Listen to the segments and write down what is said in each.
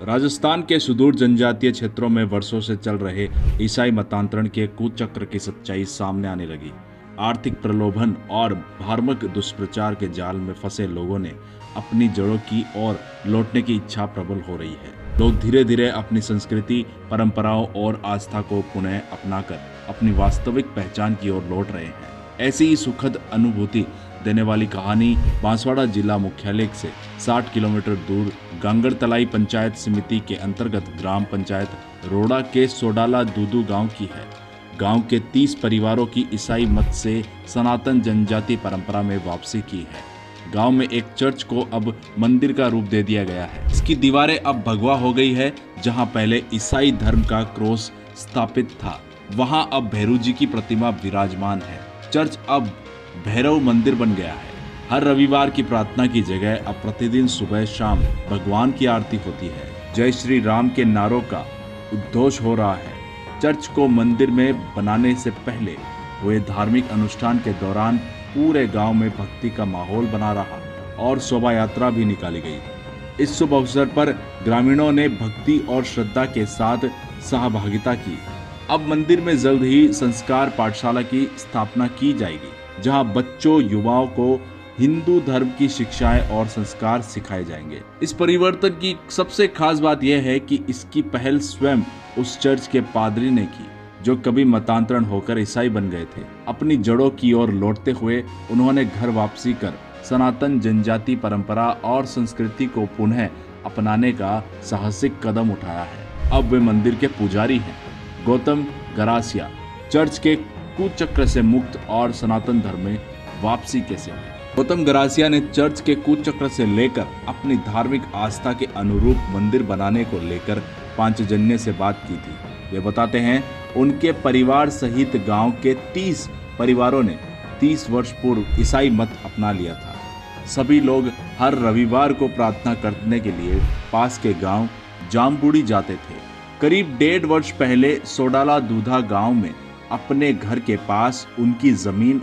राजस्थान के सुदूर जनजातीय क्षेत्रों में वर्षों से चल रहे ईसाई मतांतरण के कुचक्र की सच्चाई सामने आने लगी। आर्थिक प्रलोभन और धार्मिक दुष्प्रचार के जाल में फंसे लोगों ने अपनी जड़ों की ओर लौटने की इच्छा प्रबल हो रही है। लोग धीरे धीरे अपनी संस्कृति, परंपराओं और आस्था को पुनः अपनाकर अपनी वास्तविक पहचान की ओर लौट रहे हैं। ऐसी ही सुखद अनुभूति देने वाली कहानी बांसवाड़ा जिला मुख्यालय से 60 किलोमीटर दूर गांगड़तलाई पंचायत समिति के अंतर्गत ग्राम पंचायत रोड़ा के सोडाला दूदू गांव की है। गांव के 30 परिवारों की ईसाई मत से सनातन जनजाति परंपरा में वापसी की है। गांव में एक चर्च को अब मंदिर का रूप दे दिया गया है। इसकी दीवारें अब भगवा हो गई है। जहां पहले ईसाई धर्म का क्रॉस स्थापित था, वहां अब भैरू जी की प्रतिमा विराजमान है। चर्च अब भैरव मंदिर बन गया है। हर रविवार की प्रार्थना की जगह अब प्रतिदिन सुबह शाम भगवान की आरती होती है। जय श्री राम के नारों का उद्घोष हो रहा है। चर्च को मंदिर में बनाने से पहले हुए धार्मिक अनुष्ठान के दौरान पूरे गांव में भक्ति का माहौल बना रहा और शोभा यात्रा भी निकाली गई। इस शुभ अवसर पर ग्रामीणों ने भक्ति और श्रद्धा के साथ सहभागिता की। अब मंदिर में जल्द ही संस्कार पाठशाला की स्थापना की जाएगी, जहां बच्चों युवाओं को हिंदू धर्म की शिक्षाएं और संस्कार सिखाए जाएंगे। इस परिवर्तन की सबसे खास बात यह है कि इसकी पहल स्वयं उस चर्च के पादरी ने की, जो कभी मतांतरण होकर ईसाई बन गए थे। अपनी जड़ों की ओर लौटते हुए उन्होंने घर वापसी कर सनातन जनजाति परंपरा और संस्कृति को पुनः अपनाने का साहसिक कदम उठाया है। अब वे मंदिर के पुजारी हैं। गौतम गरासिया चर्च के कुचक्र से मुक्त और सनातन धर्म में वापसी कैसे हुई। गौतम गरासिया ने चर्च के कुचक्र से लेकर अपनी धार्मिक आस्था के अनुरूप मंदिर बनाने को लेकर पांचजन्य से बात की थी। वे बताते हैं, उनके परिवार सहित गांव के 30 परिवारों ने 30 वर्ष पूर्व ईसाई मत अपना लिया था। सभी लोग हर रविवार को प्रार्थना करने के लिए पास के गांव जामबुड़ी जाते थे। करीब 1.5 वर्ष पहले सोडाला दूधा गांव में अपने घर के पास उनकी जमीन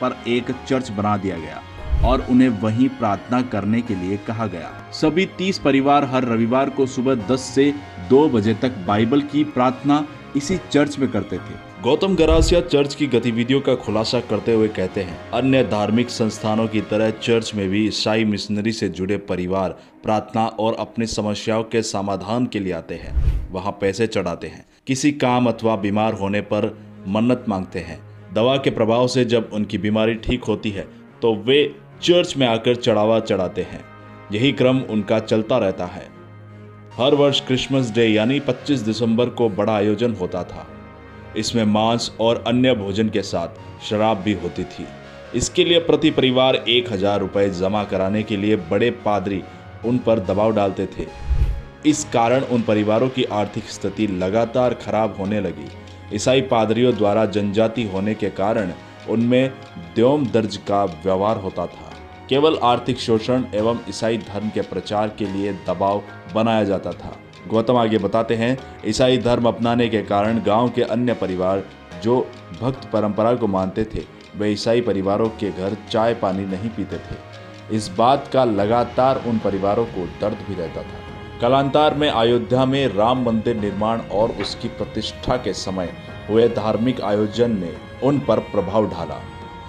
पर एक चर्च बना दिया गया और उन्हें वहीं प्रार्थना करने के लिए कहा गया। सभी 30 परिवार हर रविवार को सुबह 10 से 2 बजे तक बाइबल की प्रार्थना इसी चर्च में करते थे। गौतम गरासिया चर्च की गतिविधियों का खुलासा करते हुए कहते हैं, अन्य धार्मिक संस्थानों की तरह चर्च में भी ईसाई मिशनरी से जुड़े परिवार प्रार्थना और अपनी समस्याओं के समाधान के लिए आते हैं। वहां पैसे चढ़ाते हैं, किसी काम अथवा बीमार होने पर मन्नत मांगते हैं। दवा के प्रभाव से जब उनकी बीमारी ठीक होती है तो वे चर्च में आकर चढ़ावा चढ़ाते हैं। यही क्रम उनका चलता रहता है। हर वर्ष क्रिसमस डे यानी 25 दिसंबर को बड़ा आयोजन होता था। इसमें मांस और अन्य भोजन के साथ शराब भी होती थी। इसके लिए प्रति परिवार 1000 रुपये जमा कराने के लिए बड़े पादरी उन पर दबाव डालते थे। इस कारण उन परिवारों की आर्थिक स्थिति लगातार खराब होने लगी। ईसाई पादरियों द्वारा जनजाति होने के कारण उनमें द्योम दर्ज का व्यवहार होता था। केवल आर्थिक शोषण एवं ईसाई धर्म के प्रचार के लिए दबाव बनाया जाता था। गौतम आगे बताते हैं, ईसाई धर्म अपनाने के कारण गांव के अन्य परिवार जो भक्त परंपरा को मानते थे, वे ईसाई परिवारों के घर चाय पानी नहीं पीते थे। इस बात का लगातार उन परिवारों को दर्द भी रहता था। कालांतर में अयोध्या में राम मंदिर निर्माण और उसकी प्रतिष्ठा के समय हुए धार्मिक आयोजन ने उन पर प्रभाव डाला।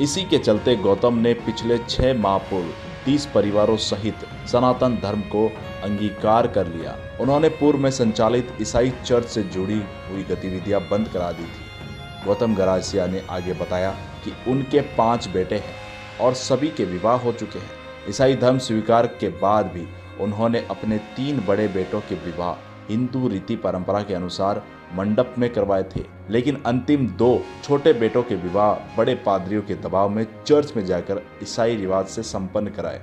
इसी के चलते गौतम ने पिछले 6 माह पूर्व 30 परिवारों सहित सनातन धर्म को अंगीकार कर लिया। उन्होंने पूर्व में संचालित ईसाई चर्च से जुड़ी हुई गतिविधियां बंद करा दी थी। गौतम गरासिया ने आगे बताया कि उनके 5 बेटे हैं और सभी के विवाह हो चुके हैं। ईसाई धर्म स्वीकार के बाद भी उन्होंने अपने 3 बड़े बेटों के विवाह हिंदू रीति परंपरा के अनुसार मंडप में करवाए थे, लेकिन अंतिम 2 छोटे बेटों के विवाह बड़े पादरियों के दबाव में चर्च में जाकर ईसाई रिवाज से संपन्न कराए।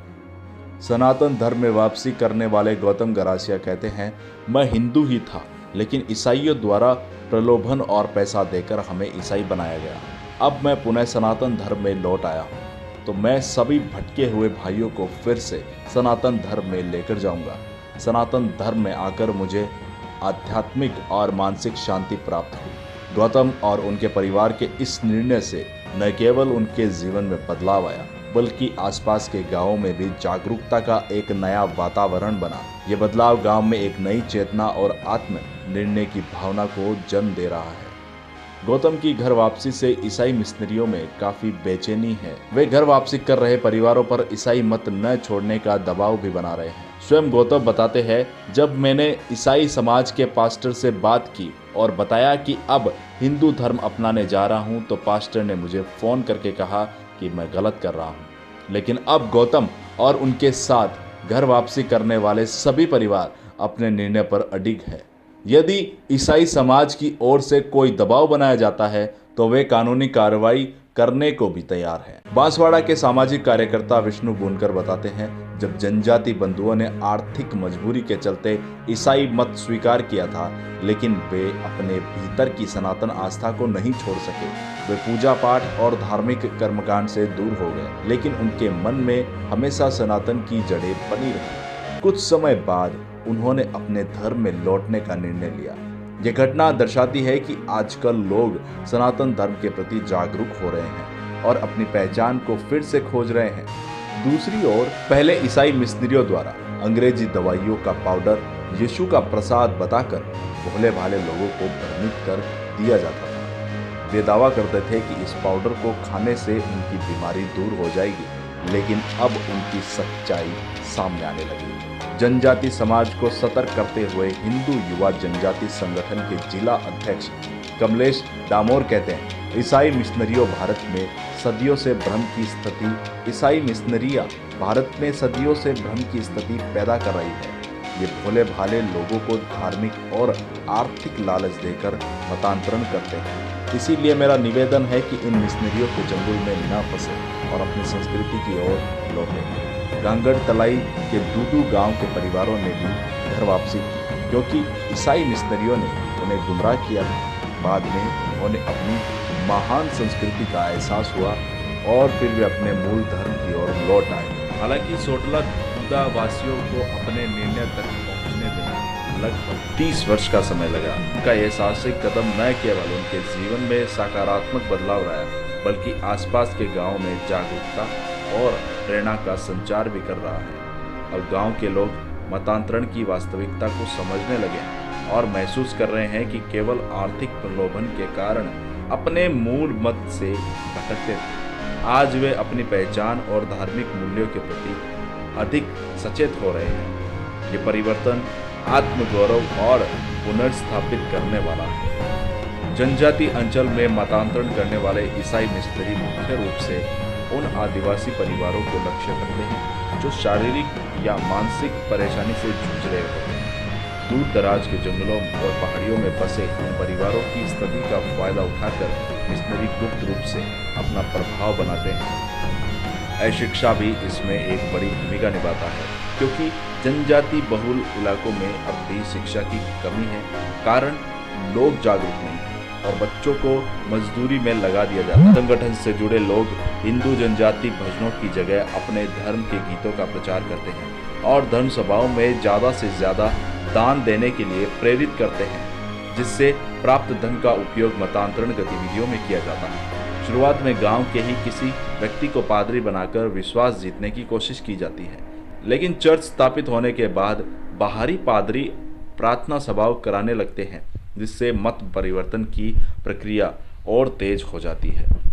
सनातन धर्म में वापसी करने वाले गौतम गरासिया कहते हैं, मैं हिंदू ही था, लेकिन ईसाइयों द्वारा प्रलोभन और पैसा देकर हमें ईसाई बनाया गया। अब मैं पुनः सनातन धर्म में लौट आया हूँ, तो मैं सभी भटके हुए भाइयों को फिर से सनातन धर्म में लेकर जाऊंगा। सनातन धर्म में आकर मुझे आध्यात्मिक और मानसिक शांति प्राप्त हुई। गौतम और उनके परिवार के इस निर्णय से न केवल उनके जीवन में बदलाव आया, बल्कि आसपास के गांवों में भी जागरूकता का एक नया वातावरण बना। ये बदलाव गांव में एक नई चेतना और आत्म निर्णय की भावना को जन्म दे रहा है। गौतम की घर वापसी से ईसाई मिशनरियों में काफी बेचैनी है। वे घर वापसी कर रहे परिवारों पर ईसाई मत न छोड़ने का दबाव भी बना रहे हैं। स्वयं गौतम बताते हैं, जब मैंने ईसाई समाज के पास्टर से बात की और बताया कि अब हिंदू धर्म अपनाने जा रहा हूं, तो पास्टर ने मुझे फोन करके कहा कि मैं गलत कर रहा हूं। लेकिन अब गौतम और उनके साथ घर वापसी करने वाले सभी परिवार अपने निर्णय पर अडिग है। यदि ईसाई समाज की ओर से कोई दबाव बनाया जाता है तो वे कानूनी कार्रवाई करने को भी तैयार हैं। बांसवाड़ा के सामाजिक कार्यकर्ता विष्णु बुनकर बताते हैं, जब जनजाति बंधुओं ने आर्थिक मजबूरी के चलते ईसाई मत स्वीकार किया था, लेकिन वे अपने भीतर की सनातन आस्था को नहीं छोड़ सके। वे पूजा पाठ और धार्मिक कर्मकांड से दूर हो गए, लेकिन उनके मन में हमेशा सनातन की जड़ें बनी रही। कुछ समय बाद उन्होंने अपने धर्म में लौटने का निर्णय लिया। यह घटना दर्शाती है कि आजकल लोग सनातन धर्म के प्रति जागरूक हो रहे हैं और अपनी पहचान को फिर से खोज रहे हैं। दूसरी ओर पहले ईसाई मिशनरियों द्वारा अंग्रेजी दवाइयों का पाउडर यीशु का प्रसाद बताकर भोले भाले लोगों को भ्रमित कर दिया जाता था। वे दावा करते थे कि इस पाउडर को खाने से उनकी बीमारी दूर हो जाएगी, लेकिन अब उनकी सच्चाई सामने आने लगी। जनजाति समाज को सतर्क करते हुए हिंदू युवा जनजाति संगठन के जिला अध्यक्ष कमलेश डामोर कहते हैं, ईसाई मिशनरियों भारत में सदियों से भ्रम की स्थिति पैदा कर रही है। ये भोले भाले लोगों को धार्मिक और आर्थिक लालच देकर मतांतरण करते हैं। इसीलिए मेरा निवेदन है कि इन मिशनरियों के जंगल में न फंसे और अपनी संस्कृति की ओर लौटें। गांगड़ तलाई के दूदू गांव के परिवारों ने भी घर वापसी की, क्योंकि ईसाई मिशनरियों ने उन्हें गुमराह किया था। बाद में उन्हें अपनी महान संस्कृति का एहसास हुआ और फिर वे अपने मूल धर्म की ओर लौट आए। हालांकि सोटला दूदा वासियों को अपने निर्णय तक पहुंचने में लगभग 30 वर्ष का समय लगा। उनका यह साहसिक कदम न केवल उनके जीवन में सकारात्मक बदलाव लाया, बल्कि आसपास के गांव में जागरूकता और प्रेरणा का संचार भी कर रहा है। अब गांव के लोग मतांतरण की वास्तविकता को समझने लगे हैं और महसूस कर रहे हैं कि केवल आर्थिक प्रलोभन के कारण अपने मूल मत से भटकते थे। आज वे अपनी पहचान और धार्मिक मूल्यों के प्रति अधिक सचेत हो रहे हैं। ये परिवर्तन आत्मगौरव और पुनर्स्थापित करने वाला है। जनजाति अंचल में मतांतरण करने वाले ईसाई मिशनरी मुख्य रूप से उन आदिवासी परिवारों को लक्ष्य करते हैं जो शारीरिक या मानसिक परेशानी से जूझ रहे होते हैं। दूर दराज के जंगलों और पहाड़ियों में बसे इन परिवारों की स्थिति का फायदा उठाकर मिशनरी गुप्त रूप से अपना प्रभाव बनाते हैं। अशिक्षा भी इसमें एक बड़ी भूमिका निभाता है, क्योंकि जनजाति बहुल इलाकों में अब भी शिक्षा की कमी है, कारण लोग जागरूक नहीं हैं और बच्चों को मजदूरी में लगा दिया जाता है। संगठन से जुड़े लोग हिंदू जनजाति भजनों की जगह अपने धर्म के गीतों का प्रचार करते हैं और धर्म सभाओं में ज़्यादा से ज़्यादा दान देने के लिए प्रेरित करते हैं, जिससे प्राप्त धन का उपयोग मतांतरण गतिविधियों में किया जाता है। शुरुआत में गांव के ही किसी व्यक्ति को पादरी बनाकर विश्वास जीतने की कोशिश की जाती है, लेकिन चर्च स्थापित होने के बाद बाहरी पादरी प्रार्थना सभाओं कराने लगते हैं, जिससे मत परिवर्तन की प्रक्रिया और तेज हो जाती है।